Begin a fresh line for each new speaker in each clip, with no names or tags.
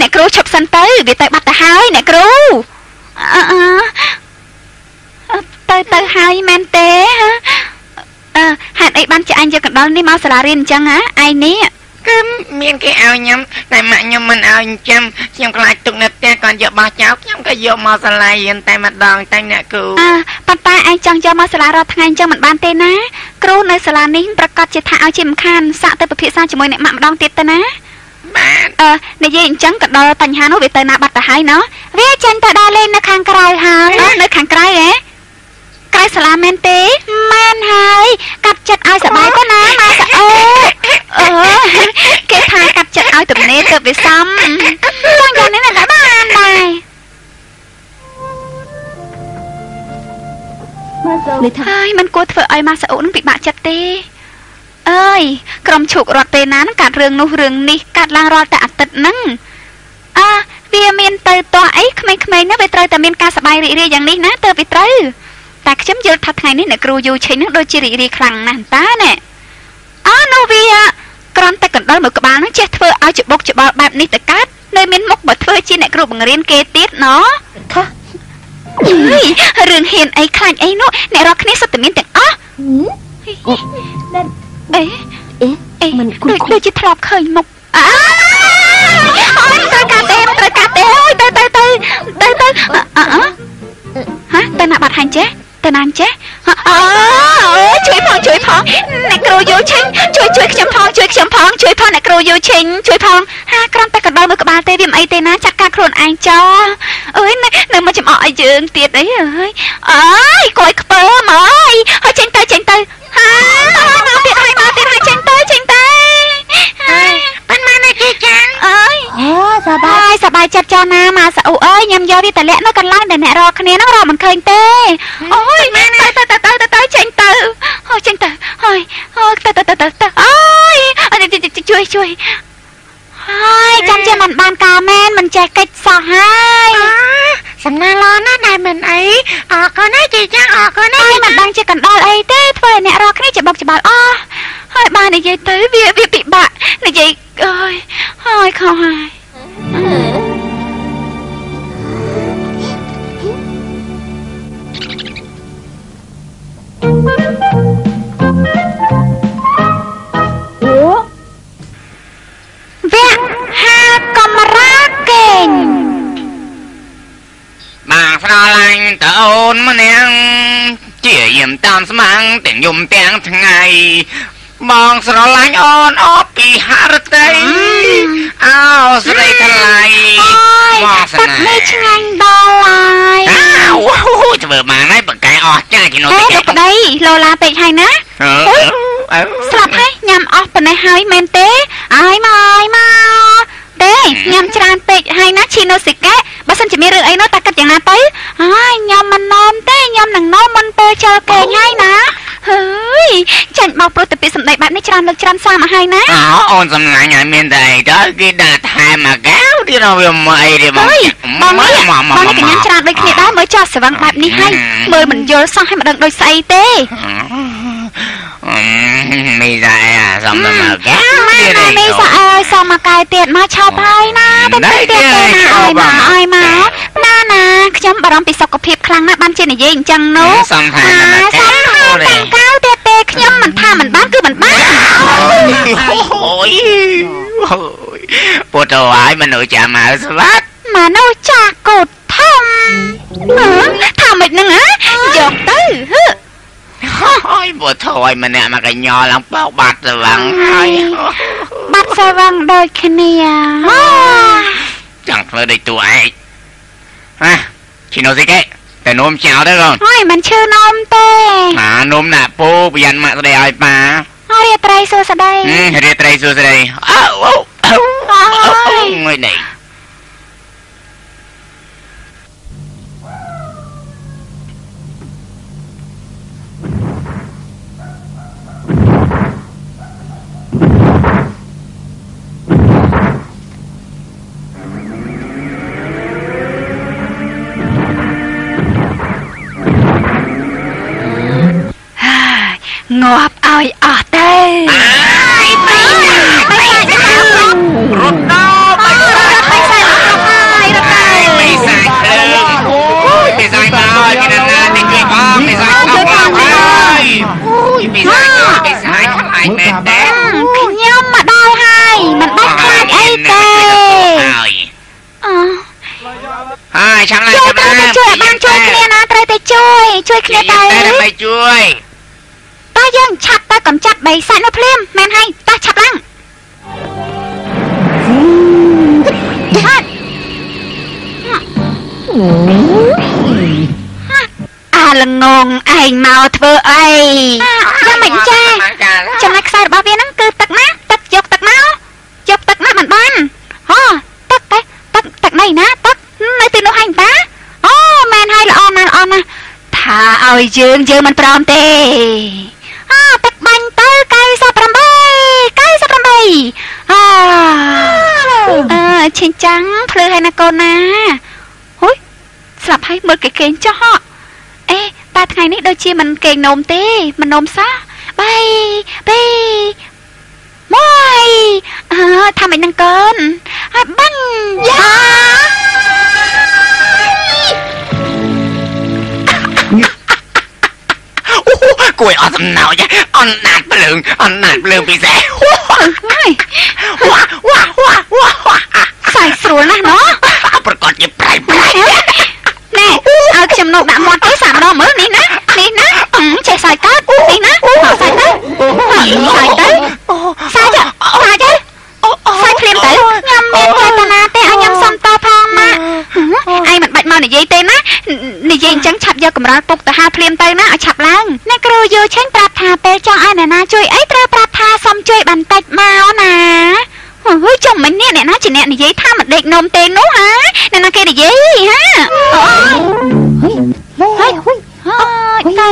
អ្នកគ្រូឈប់សិនទៅវាទៅបាត់ទៅហើយអ្នកគ្រូទៅហើយមែនទេហេតុអីបានជាអញយកកណ្ដុរនេះមកសាលារៀនអញ្ចឹងហ៎ឯងនេះគឺមានគេឲ្យខ្ញុំតែម៉ាក់ខ្ញុំមិនឲ្យអញ្ចឹងខ្ញុំខ្លាចទុកនៅផ្ទះគាត់យកបោះចោលខ្ញុំក៏យកមកសាលារៀនតែម្ដងតែអ្នកគ្រូប៉ុន្តែឯងចង់យកមកសាលារាល់ថ្ងៃអញ្ចឹងមិនបានទេណាគ្រូនៅសាលានេះប្រកាសជាថាឲ្យជាមិនខានសាក់ទៅពិភាក្សាជាមួយអ្នកម៉ាក់ម្ដងទៀតទៅណាបាទនិយាយអញ្ចឹងក៏ដល់បញ្ហានោះវាទៅណាបាត់ទៅហើយណោះវាចេញទៅដើរលេងនៅខាងក្រៅហើយនៅខាងក្រៅហ៎ក្រៅសាលាមែនទេមែនហើយកាត់ចិត្តឲ្យសប្បាយទៅណាម៉ែស្អើគេថាកាត់ចិត្តឲ្យទំនេរទៅវាសំចង់យ៉ាងនេះណាបានដែរហើយមិនគួរធ្វើឲ្យម៉ាសាអូនឹងពិបាកចិត្តទេអើយក្រុមឈុករត់ពេលណានឹងកាត់រឿងនោះរឿងនេះកាត់ឡើងរាល់តែអាទិត្យហ្នឹងវាមានទៅតោះអីក្មេងៗណាវាត្រូវតែមានការសប្បាយរីករាយយ៉ាងនេះណាទៅវាត្រូវតែខ្ញុំយល់ថាថ្ងៃនេះអ្នកគ្រូយូឆេងនឹងដូចជារីករាយខ្លាំងណាស់តាណែនោះវាក្រំតែកណ្ដុរមួយក្បាលនឹងចេះធ្វើឲ្យច្បុកច្បល់បែបនេះទៅកើតនៅមានមុខមកធ្វើជាអ្នកគ្រូបង្រៀនគេទៀតណោះរឿងហ៊ានអីខ្លាចអីនោះអ្នករកគ្នាសុទ្ធតែមានទាំងអស់មិនដូចជាធ្លាប់ឃើញមុខត្រូវកាត់ទេអូយទៅទៅណាបាត់ហាញ់ចេះទៅណាចេះជួយផងអ្នកគ្រូយូឆេងជួយខ្ញុំផងជួយផងអ្នកគ្រូយូឆេងជួយផងក្រំតែកណ្ដុរមួយក្បាលទេវាមិនអីទេណាចាត់ការខ្លួនឯងចោអើយនៅមកចំអកឲ្យយើងទៀតអីអើយគួយខ្ពើមអើយហើយចេញទៅទៀតហើយចេញទៅប៉ាន់ម៉ាណែគេចាងអើយសប្បាយចិត្តចោះណាម៉ាសាអូអើយញ៉ាំយកវាតលាក់នៅកន្លែងដែលអ្នករកគ្នាហ្នឹងរកមិនឃើញទេអូយទៅចេញទៅហើយចេញទៅហើយទៅអើយជួយហើយចាំជាមិនបានការមែនមិនចេះកិច្ចសោះហើយសំណាឡណាដែរមិនអីអរគុណណាជីចាអរគុណណាមិនដឹងជាកណ្ដុរអីទេធ្វើឲ្យអ្នករកគ្នាច្បុកច្បល់ហើយបាននិយាយទៅវាពិបាកនិយាយអើយហើយខុសហើយកំរាកេងបាទស្រឡាញ់តើអូនម្នាក់ជាយាមតាមស្មាំងទាំងយំទាំងថ្ងៃបងស្រឡាញ់អូនអបពីហរតីអោស្រីថ្លៃមកស្នេហ៍នេះឆ្ងាញ់ដល់ហើយធ្វើបានហើយបកែអស់ចាគីណូតិកប្តីលោឡាពេកហើយណាស្លាប់ហើយញ៉ាំអស់ប៉ុណ្ណេះហើយមែនទេឲ្យមកទេញ៉ាំច្រើនពេកហើយណាឈីណូស៊ីកែបើសិនជាមានរឿងអីនោះតាគិតយ៉ាងណាទៅហើយញ៉ាំមិនណមទេញ៉ាំនឹងណមមិនពេលចូលគេហើយណាហើយចាញ់បោកព្រោះតែពាក្យសម្ដីបែបនេះច្រើនលើកច្រើនសារមកហើយណាអូនសំឡាញ់ឲ្យមានតែអីទៅគេដាក់ថែមមកកៅទៀតវាមកអីទេបងនេះកញ្ញាច្រើនដូចគ្នាដែរមើលចោះស្វឹងបែបនេះហើយមើលមិនយល់សោះឲ្យមិនដឹងដូចស្អីទេមីសាអើសំមកកៅទៀតមីសាអើសំមកកៅទៀតមកឆោបហើយណាទៅទៀតណាឲ្យមកណាខ្ញុំបារម្ភពីសុខភាពខ្លាំងណាស់បានជានិយាយអញ្ចឹងនោះសំថាកៅទៀតទេខ្ញុំមិនថាមិនបានគឺមិនបានអូយពុទ្ធហើយមនុស្សចាមកស្វាត់មនុស្សចាកូតធំថាមិនហ្នឹងយកទៅហើយពុទ្ធហើយម្នាក់មកកញ្ញល់ឡើងបោកបាត់ស្វាំងហើយបាត់ស្វាំងដូចគ្នាចង់ធ្វើដូចតួឯងឈីណូស៊ីកែតែនោមចោលទៅកូនហើយមិនឈឺនោមទេនោមដាក់ពូប្រយ័ត្នម៉ាក់ស្ដីឲ្យប៉ារាត្រីសួស្ដីរាត្រីសួស្ដីងុយនេះ
Ủa ងាប់ឲ្យអស់ទៅ
រត់ដល់បិសាចភ្លើងបិសាចមកពីណាទៅជួយផងបិសាចមកហើយបិសាចខ្លាចមែនទេ
ខ្ញុំមកដល់ហើយមិនបាច់ខ្លាចអីទេ
ហើយចាំឡើង
ជួយបានជួយគ្នាណាត្រូវតែជួយគ្នាទៅ
ដើម្បីជួយ
តើយើងឆាប់ទៅកំចាត់បិសាចនៅភ្លាមមែនហើយតើឆាប់ឡើងអាល្ងងឯងមកធ្វើអីយ៉ាងមិនចាចំណែកខ្សែរបស់វាហ្នឹងគឺទឹកណាទឹកយកទឹកមកមិនបានទឹកណៃណាទឹកនៅទីនោះហើយតាអូមែនហើយល្អណាស់ថាឲ្យយើងមិនព្រមទេទឹកបាញ់ទៅ98ឈិញចាំងភ្លឺហើយណាកូនណាហុយស្លាប់ហើយមើលគេងចោះអេតែថ្ងៃនេះដូចជាមិនគេងនោមទេមិននោមសោះ1ថាមិននឹងកូនហើយបាញ់យ៉ា
គួយអត់សំណោចអន់ណាត់ភ្លើងពិសេស
សាយស្រួលណាស់ណោះ
ប្រកាសជាប្រៃណែ
ឲ្យខ្ញុំនោះដាក់មាត់ទៅសាម្ដងមើលនេះណាចេះសាយកើតនេះណាសាយទៅសាយភ្លាមទៅខ្ញុំមានចេតនាទេឲ្យខ្ញុំសុំតផងម៉ាក់ឯងមិនបាច់មកនិយាយទេណានិយាយអញ្ចឹងឆាប់យកកម្រាលពុកទៅហាភ្លាមទៅណាឲ្យឆាប់ឡើងអ្នកគ្រូយូឆេងប្រាប់ថាពេលចង់ឲ្យអ្នកណាជួយអីត្រូវប្រាប់ថាសុំជួយបន្តិចមកណាហើយចុះមិញនេះអ្នកណាជាអ្នកនិយាយថាមិនដេកនំទេនោះហាអ្នកណាគេនិយាយហាហើយទៅ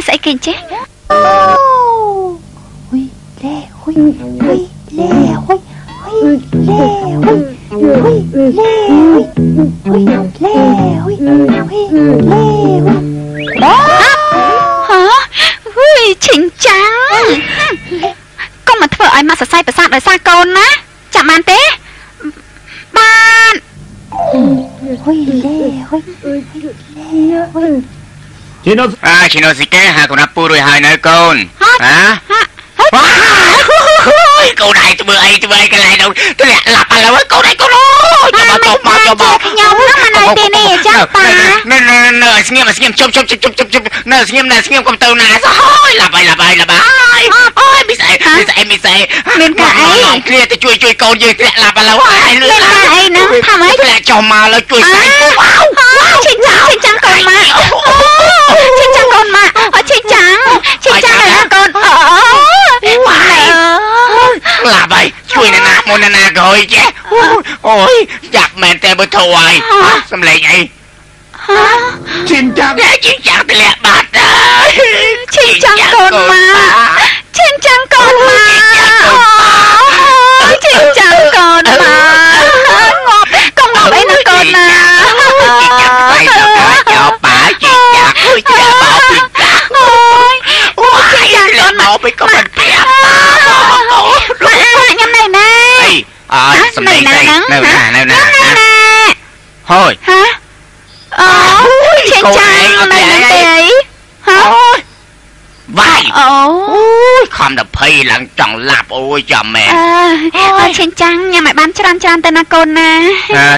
ស្អីគេចេះឈិញចាំងកុំមកធ្វើឲ្យមកសរសៃប្រសាទដោយសារកូនណាចាំបានទេបាន
ឈីណូស៊ីកេហាកូនណាពូរួយហើយនៅកូនកូនឯងធ្វើអីកន្លែងនោះទម្លាក់ឡាប់ឥឡូវកូនឯងចាំមក
ខ្ញុំមិននៅទីនេះចាំតា
នៅស្ងៀមជប់នៅស្ងៀមកុំទៅណាសោះហើយឡាប់ហើយអូយមីស្អី
មានកាអី
គ្នាទៅជួយកូនយើងធ្លាក់ឡាប់ឥឡូវហើយ
មានកាអីណាថាម៉េច
ធ្លាក់ចុះមកលើជួយស្អី
ឈិញចាំងកូនម៉ាឈិញចាំងកូនម៉ាឈិញចាំងណាកូន
ឡាប់ហើយជួយណាមុនណាក្រោយចេះអូយចាប់មែនតែបើធូរហើយសំឡេងអីឈិញចាំងធ្លាក់បាត់ហើយ
ឈិញចាំងកូនម៉ាឈិញចាំងកូនម៉ាឈិញចាំងកូនម៉ាងាប់កុំងាប់អីណាកូនណា
ចាប់បាជីចាក់អូយចាក់បោពីចាក់អូយចាក់កូនមកពីកុំប្រាប់
ខ្ញុំនៅណា
សំឡេងនៅណាហូយ
អូឈិញចាំងនៅណាទេអី
វាយអូយខំដល់ភ័យឡើងចង់ឡាប់អូយចាំមែន
ឈិញចាំងញ៉ាំឲ្យបានច្រើនទៅណាកូនណា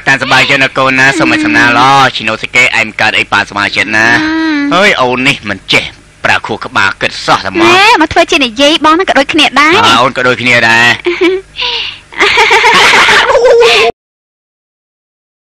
តាសប្បាយចិត្តណាកូនណាសូមឲ្យសំណាងល្អឈីណូស៊ីកេឯងកើតអីប៉ាសមាជិកណាហើយអូននេះមិនចេះប្រាខួរក្បាលគិតសោះតែ
មកធ្វើជានិយាយបងហ្នឹងក៏ដូចគ្នាដែរ
អូនក៏ដូចគ្នាដែរ